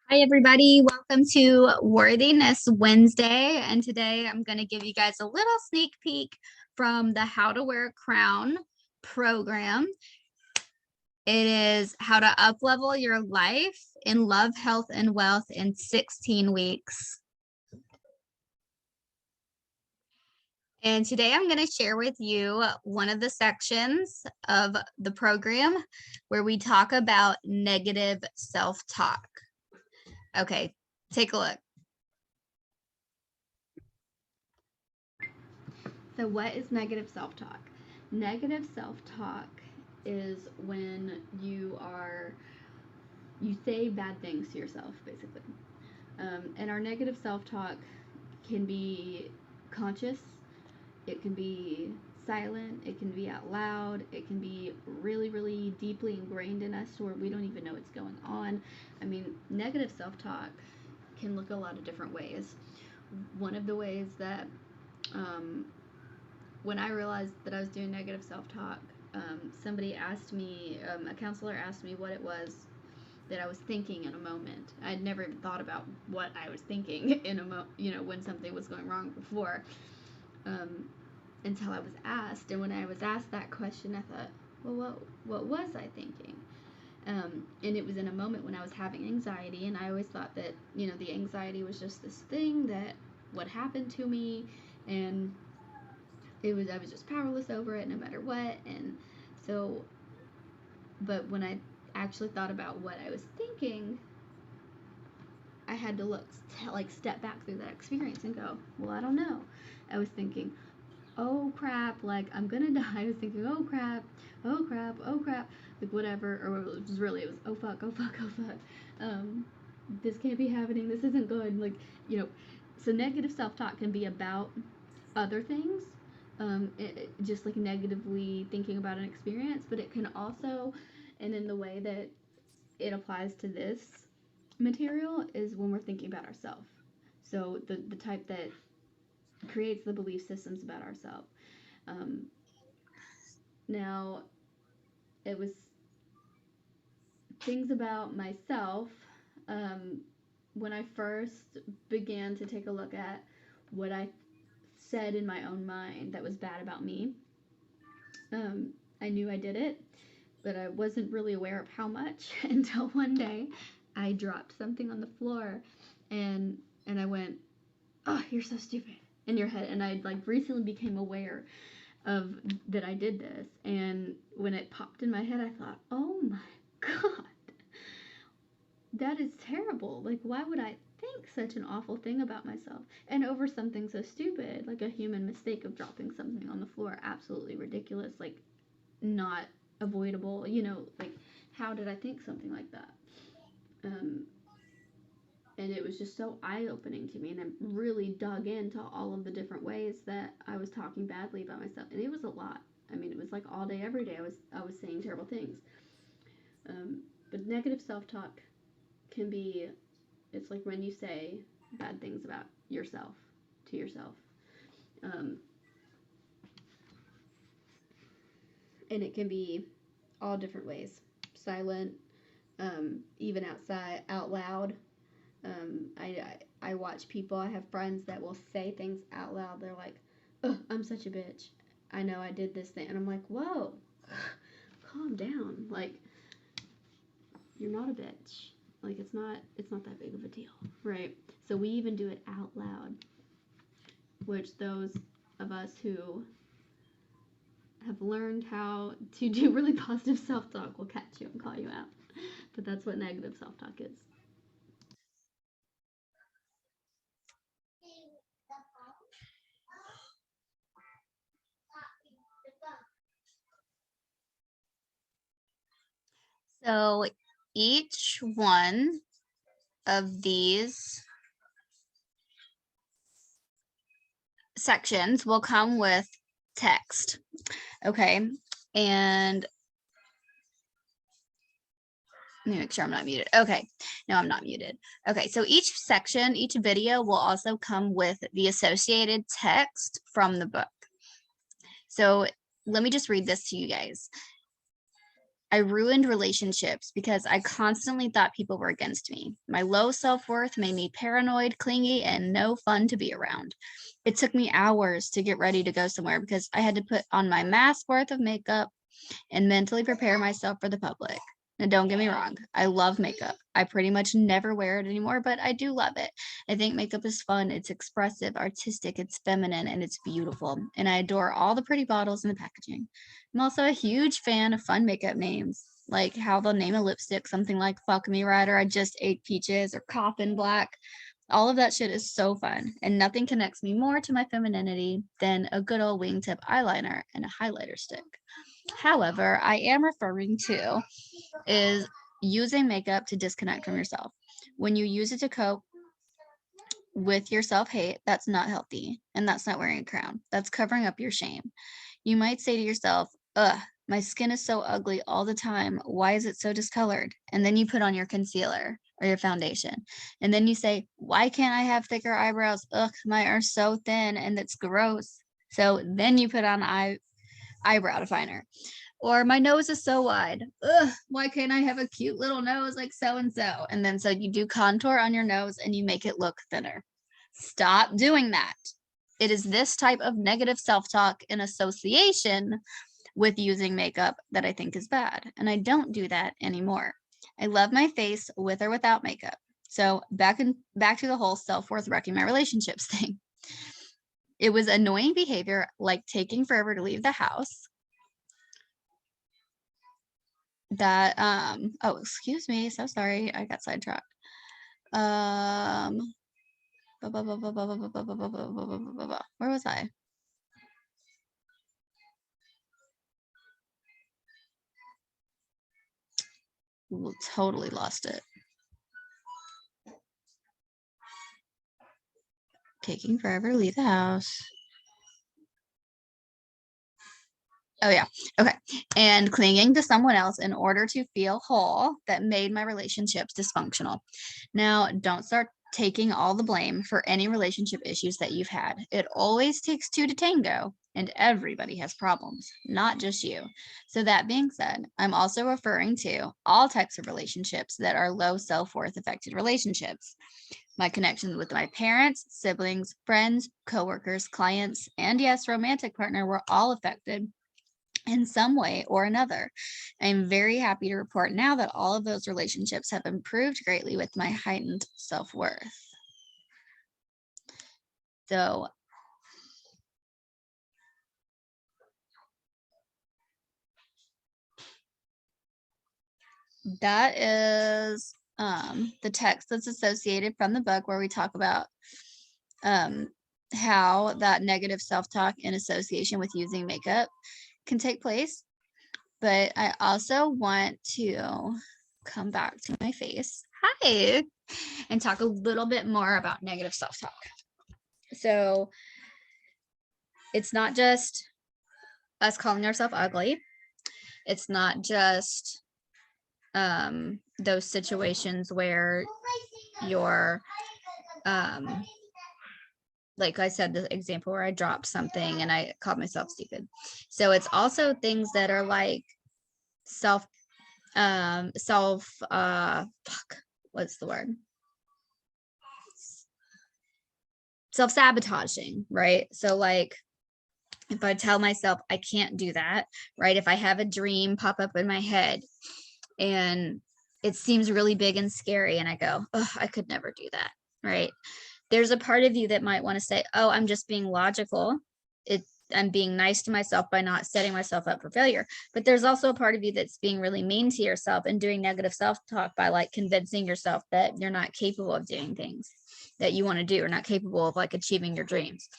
Hi, everybody. Welcome to Worthiness Wednesday. And today I'm going to give you guys a little sneak peek from the How to Wear a Crown program. It is how to up-level your life in love, health, and wealth in 16 weeks. And today I'm going to share with you one of the sections of the program where we talk about negative self-talk. Okay, take a look. So what is negative self-talk? Negative self-talk is when you say bad things to yourself, basically. And our negative self-talk can be conscious, it can be silent, it can be out loud, it can be really, really deeply ingrained in us to where we don't even know what's going on. I mean, negative self-talk can look a lot of different ways. One of the ways that when I realized that I was doing negative self-talk, somebody asked me, a counselor asked me what it was that I was thinking in a moment. I'd never even thought about what I was thinking in when something was going wrong before, until I was asked. And when I was asked that question, I thought, well, what was I thinking? And it was in a moment when I was having anxiety, and I always thought that, the anxiety was just this thing that would happen to me, and I was just powerless over it no matter what. And so, but when I actually thought about what I was thinking, I had to step back through that experience and go, well, I don't know. I was thinking, oh crap, like I'm gonna die. I was thinking, oh crap, like whatever, or it was oh fuck, this can't be happening, this isn't good, so negative self-talk can be about other things, just like negatively thinking about an experience, but it can also, and in the way that it applies to this material, is when we're thinking about ourselves. So the type that creates the belief systems about ourselves. Now, it was things about myself. When I first began to take a look at what I said in my own mind that was bad about me, I knew I did it, but I wasn't really aware of how much until one day I dropped something on the floor, and I went, "Oh, you're so stupid," in your head. And I recently became aware of that I did this, and when it popped in my head, I thought, "Oh my god, that is terrible. Like, why would I think such an awful thing about myself, and over something so stupid, like a human mistake of dropping something on the floor? Absolutely ridiculous, like not avoidable, like how did I think something like that?" And it was just so eye-opening to me, and I really dug into all of the different ways that I was talking badly about myself, and it was a lot. I mean, it was like all day, every day I was saying terrible things. But negative self-talk can be, it's like when you say bad things about yourself to yourself. And it can be all different ways: silent, even out loud. I watch people, I have friends that will say things out loud. They're like, "Oh, I'm such a bitch. I know I did this thing." And I'm like, whoa, calm down. Like, you're not a bitch. Like, it's not that big of a deal, right? So we even do it out loud, which those of us who have learned how to do really positive self-talk will catch you and call you out. But that's what negative self-talk is. So each one of these sections will come with text. Okay. And let me make sure I'm not muted. Okay. No, I'm not muted. Okay. So each section, each video will also come with the associated text from the book. So let me just read this to you guys. I ruined relationships because I constantly thought people were against me. My low self-worth made me paranoid, clingy, and no fun to be around. It took me hours to get ready to go somewhere because I had to put on my mask worth of makeup and mentally prepare myself for the public. Now, don't get me wrong, I love makeup. I pretty much never wear it anymore, but I do love it. I think makeup is fun, it's expressive, artistic, it's feminine, and it's beautiful. And I adore all the pretty bottles and the packaging. I'm also a huge fan of fun makeup names, like how they'll name a lipstick something like Fuck Me Rider, I Just Ate Peaches, or Coffin Black. All of that shit is so fun, and nothing connects me more to my femininity than a good old wingtip eyeliner and a highlighter stick. However, I am referring to is using makeup to disconnect from yourself. When you use it to cope with your self-hate, that's not healthy, and that's not wearing a crown. That's covering up your shame. You might say to yourself, ugh, my skin is so ugly all the time. Why is it so discolored? And then you put on your concealer or your foundation. And then you say, why can't I have thicker eyebrows? Ugh, mine are so thin and it's gross. So then you put on eyebrow definer. Or my nose is so wide. Ugh, why can't I have a cute little nose like so and so? And then so you do contour on your nose and you make it look thinner. Stop doing that. It is this type of negative self-talk in association with using makeup that I think is bad. And I don't do that anymore. I love my face with or without makeup. So back to the whole self-worth wrecking my relationships thing. It was annoying behavior like taking forever to leave the house. That oh, excuse me, so sorry, I got sidetracked. Where was I? Totally lost it. Taking forever to leave the house. Oh yeah, okay. And clinging to someone else in order to feel whole that made my relationships dysfunctional. Now, don't start taking all the blame for any relationship issues that you've had. It always takes two to tango, and everybody has problems, not just you. So that being said, I'm also referring to all types of relationships that are low self-worth affected relationships. My connections with my parents, siblings, friends, coworkers, clients, and yes, romantic partner were all affected in some way or another. I'm very happy to report now that all of those relationships have improved greatly with my heightened self-worth. So that is the text that's associated from the book where we talk about how that negative self-talk in association with using makeup can take place. But I also want to come back to my face. Hi. And talk a little bit more about negative self-talk. So it's not just us calling ourselves ugly. It's not just those situations where you're like I said, the example where I dropped something and I called myself stupid. So it's also things that are like what's the word? Self-sabotaging, right? So like if I tell myself I can't do that, right? If I have a dream pop up in my head and it seems really big and scary and I go, oh, I could never do that, right? There's a part of you that might want to say, oh, I'm just being logical. I'm being nice to myself by not setting myself up for failure. But there's also a part of you that's being really mean to yourself and doing negative self-talk by like convincing yourself that you're not capable of doing things that you want to do or not capable of like achieving your dreams.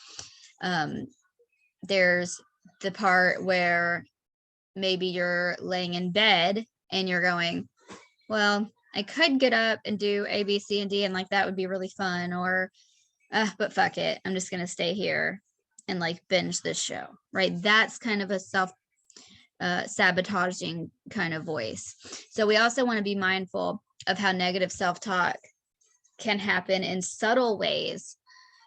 There's the part where maybe you're laying in bed and you're going, well, I could get up and do A, B, C, and D, and like that would be really fun. Or, but fuck it, I'm just gonna stay here and like binge this show, right? That's kind of a sabotaging kind of voice. So we also want to be mindful of how negative self-talk can happen in subtle ways,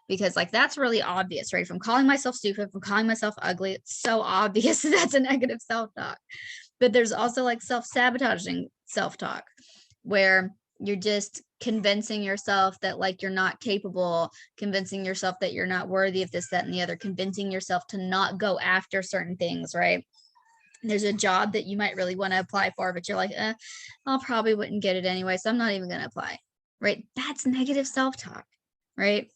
because like that's really obvious, right? From calling myself stupid, from calling myself ugly, it's so obvious that's a negative self-talk. But there's also like self-sabotaging self-talk where you're just convincing yourself that like you're not capable, convincing yourself that you're not worthy of this, that, and the other, convincing yourself to not go after certain things, right? There's a job that you might really want to apply for, but you're like, I'll probably wouldn't get it anyway, so I'm not even going to apply, right? That's negative self-talk, right?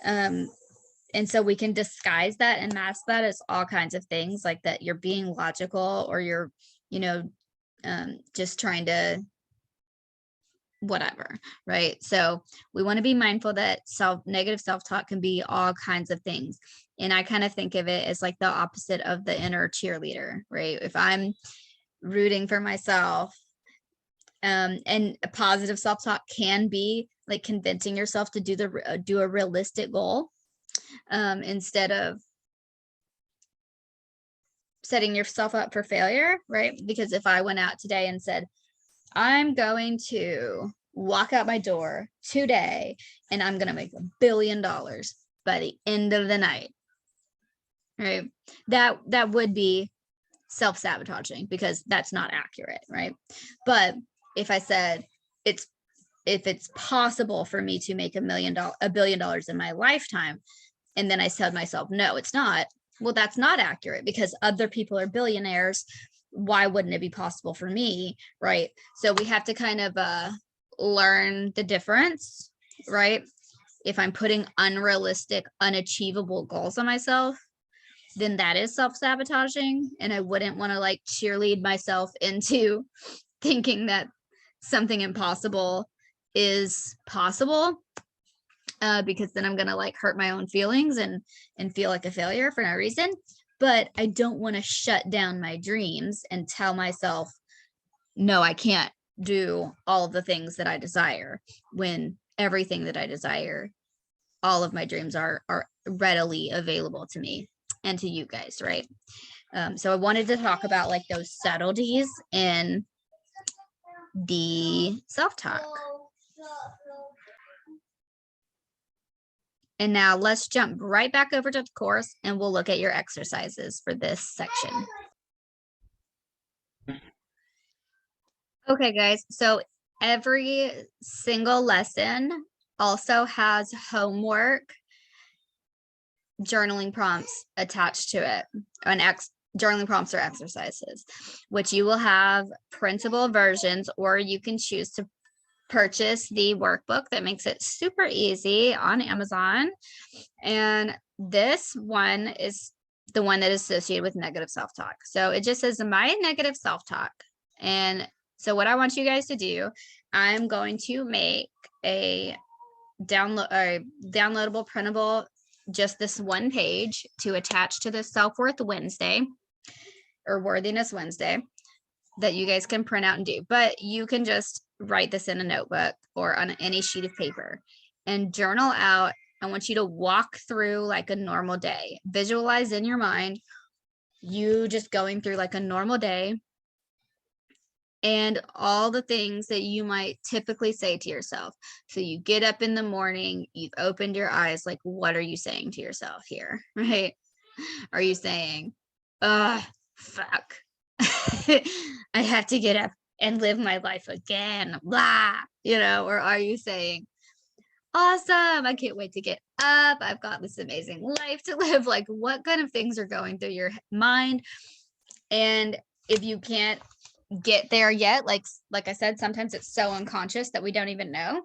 And so we can disguise that and mask that as all kinds of things, like that you're being logical, or you're, you know, just trying to whatever, right? So we want to be mindful that negative self-talk can be all kinds of things. And I kind of think of it as like the opposite of the inner cheerleader, right? If I'm rooting for myself, and a positive self-talk can be like convincing yourself to do a realistic goal, instead of setting yourself up for failure, right? Because if I went out today and said, I'm going to walk out my door today and I'm going to make $1 billion by the end of the night, right? That would be self-sabotaging because that's not accurate, right? But if I said if it's possible for me to make $1 billion in my lifetime, and then I said myself, no, it's not. Well, that's not accurate because other people are billionaires. Why wouldn't it be possible for me, right? So we have to kind of learn the difference, right? If I'm putting unrealistic, unachievable goals on myself, then that is self-sabotaging, and I wouldn't want to like cheerlead myself into thinking that something impossible is possible, because then I'm gonna like hurt my own feelings and feel like a failure for no reason. But I don't want to shut down my dreams and tell myself, no, I can't do all of the things that I desire, when everything that I desire, all of my dreams are readily available to me and to you guys, right? So I wanted to talk about like those subtleties in the self-talk. And now let's jump right back over to the course and we'll look at your exercises for this section. Okay, guys, so every single lesson also has homework journaling prompts attached to it, journaling prompts or exercises, which you will have printable versions, or you can choose to purchase the workbook that makes it super easy on Amazon. And this one is the one that is associated with negative self-talk. So it just says my negative self-talk. And so what I want you guys to do, I'm going to make a downloadable, printable, just this one page to attach to the Self-Worth Wednesday or Worthiness Wednesday that you guys can print out and do. But you can just write this in a notebook or on any sheet of paper and journal out. I want you to walk through like a normal day. Visualize in your mind you just going through like a normal day and all the things that you might typically say to yourself. So you get up in the morning, you've opened your eyes, like what are you saying to yourself here, right? Are you saying, fuck, I have to get up and live my life again, blah, or are you saying, awesome, I can't wait to get up, I've got this amazing life to live? Like what kind of things are going through your mind? And if you can't get there yet, like I said, sometimes it's so unconscious that we don't even know,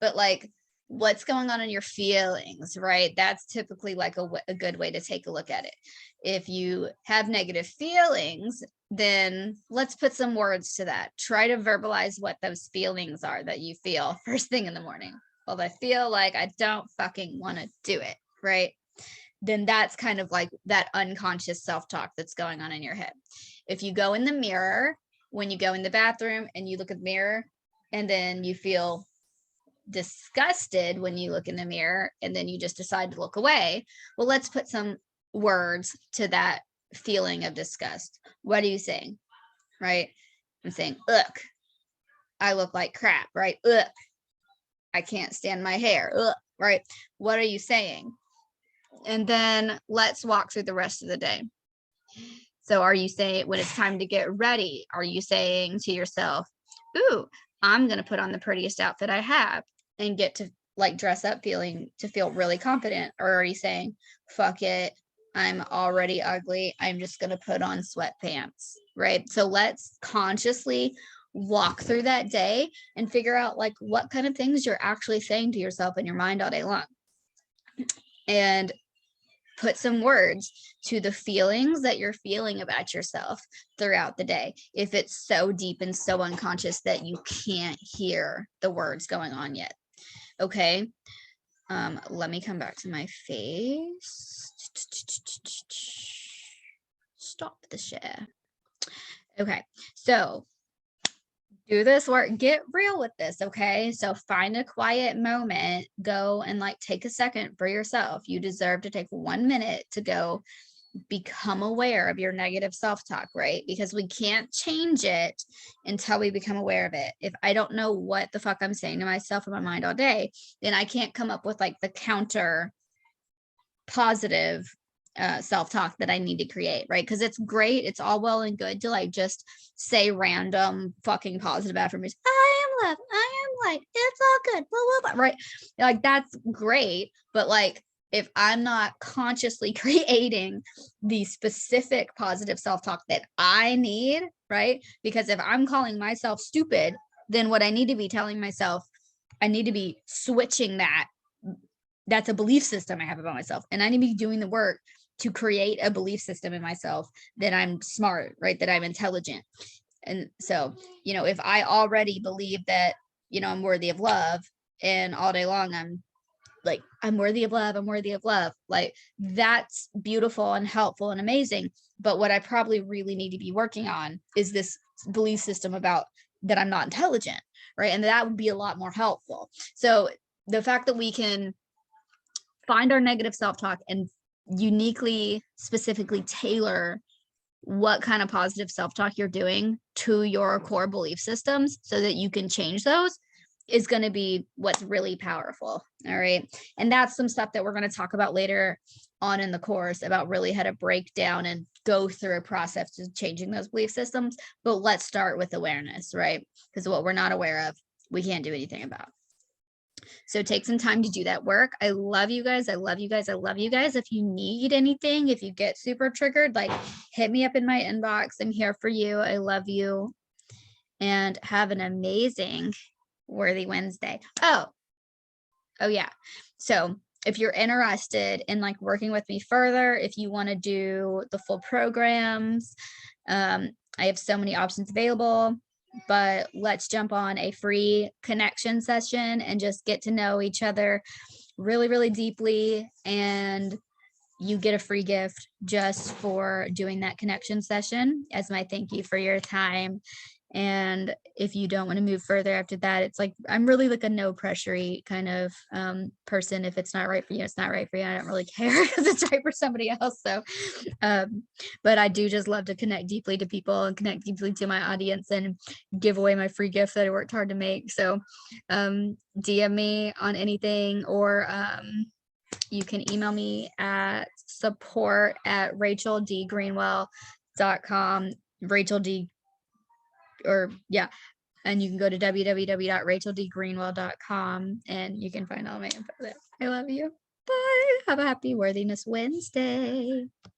but like what's going on in your feelings, right? That's typically like a good way to take a look at it. If you have negative feelings, then let's put some words to that. Try to verbalize what those feelings are that you feel first thing in the morning. Well, I feel like I don't fucking want to do it, right? Then that's kind of like that unconscious self-talk that's going on in your head. If you go in the mirror, when you go in the bathroom and you look at the mirror and then you feel disgusted when you look in the mirror and then you just decide to look away, well, let's put some words to that feeling of disgust. What are you saying, right? I'm saying, ugh, I look like crap, right? Ugh, I can't stand my hair, ugh, right? What are you saying? And then let's walk through the rest of the day. So are you saying when it's time to get ready, are you saying to yourself, ooh, I'm going to put on the prettiest outfit I have and get to like dress up to feel really confident? Or are you saying, fuck it, I'm already ugly, I'm just going to put on sweatpants, right? So let's consciously walk through that day and figure out like what kind of things you're actually saying to yourself in your mind all day long. And put some words to the feelings that you're feeling about yourself throughout the day. If it's so deep and so unconscious that you can't hear the words going on yet. Okay. Let me come back to my face. Stop the share. Okay. So do this work, get real with this, okay? So find a quiet moment, go and like take a second for yourself. You deserve to take 1 minute to go become aware of your negative self-talk, right? Because we can't change it until we become aware of it. If I don't know what the fuck I'm saying to myself in my mind all day, then I can't come up with like the counter positive self-talk that I need to create, right? Because it's great, it's all well and good to like just say random fucking positive affirmations. I am love, I am light, it's all good, blah, blah, blah, right? Like that's great, but like if I'm not consciously creating the specific positive self-talk that I need, right? Because if I'm calling myself stupid, then what I need to be telling myself, I need to be switching that. That's a belief system I have about myself, and I need to be doing the work to create a belief system in myself that I'm smart, right? That I'm intelligent. And so, you know, if I already believe that, you know, I'm worthy of love, and all day long I'm like, I'm worthy of love, I'm worthy of love, like that's beautiful and helpful and amazing. But what I probably really need to be working on is this belief system about that I'm not intelligent, right? And that would be a lot more helpful. So the fact that we can find our negative self-talk and uniquely, specifically tailor what kind of positive self-talk you're doing to your core belief systems so that you can change those is going to be what's really powerful. All right. And that's some stuff that we're going to talk about later on in the course about really how to break down and go through a process to changing those belief systems. But let's start with awareness, right? Because what we're not aware of, we can't do anything about. So take some time to do that work. I love you guys. I love you guys. I love you guys. If you need anything, if you get super triggered, like hit me up in my inbox. I'm here for you. I love you. And have an amazing Worthy Wednesday. Oh yeah. So if you're interested in like working with me further, if you want to do the full programs, I have so many options available. But let's jump on a free connection session and just get to know each other really, really deeply. And you get a free gift just for doing that connection session as my thank you for your time. And if you don't want to move further after that, it's like, I'm really like a no pressure-y kind of person. If it's not right for you, it's not right for you. I don't really care because it's right for somebody else. So, but I do just love to connect deeply to people and connect deeply to my audience and give away my free gift that I worked hard to make. So DM me on anything, or you can email me at support@racheldgreenwell.com. Rachel D, or yeah, and you can go to www.racheldgreenwell.com and you can find all my info there. I love you. Bye. Have a happy Worthiness Wednesday.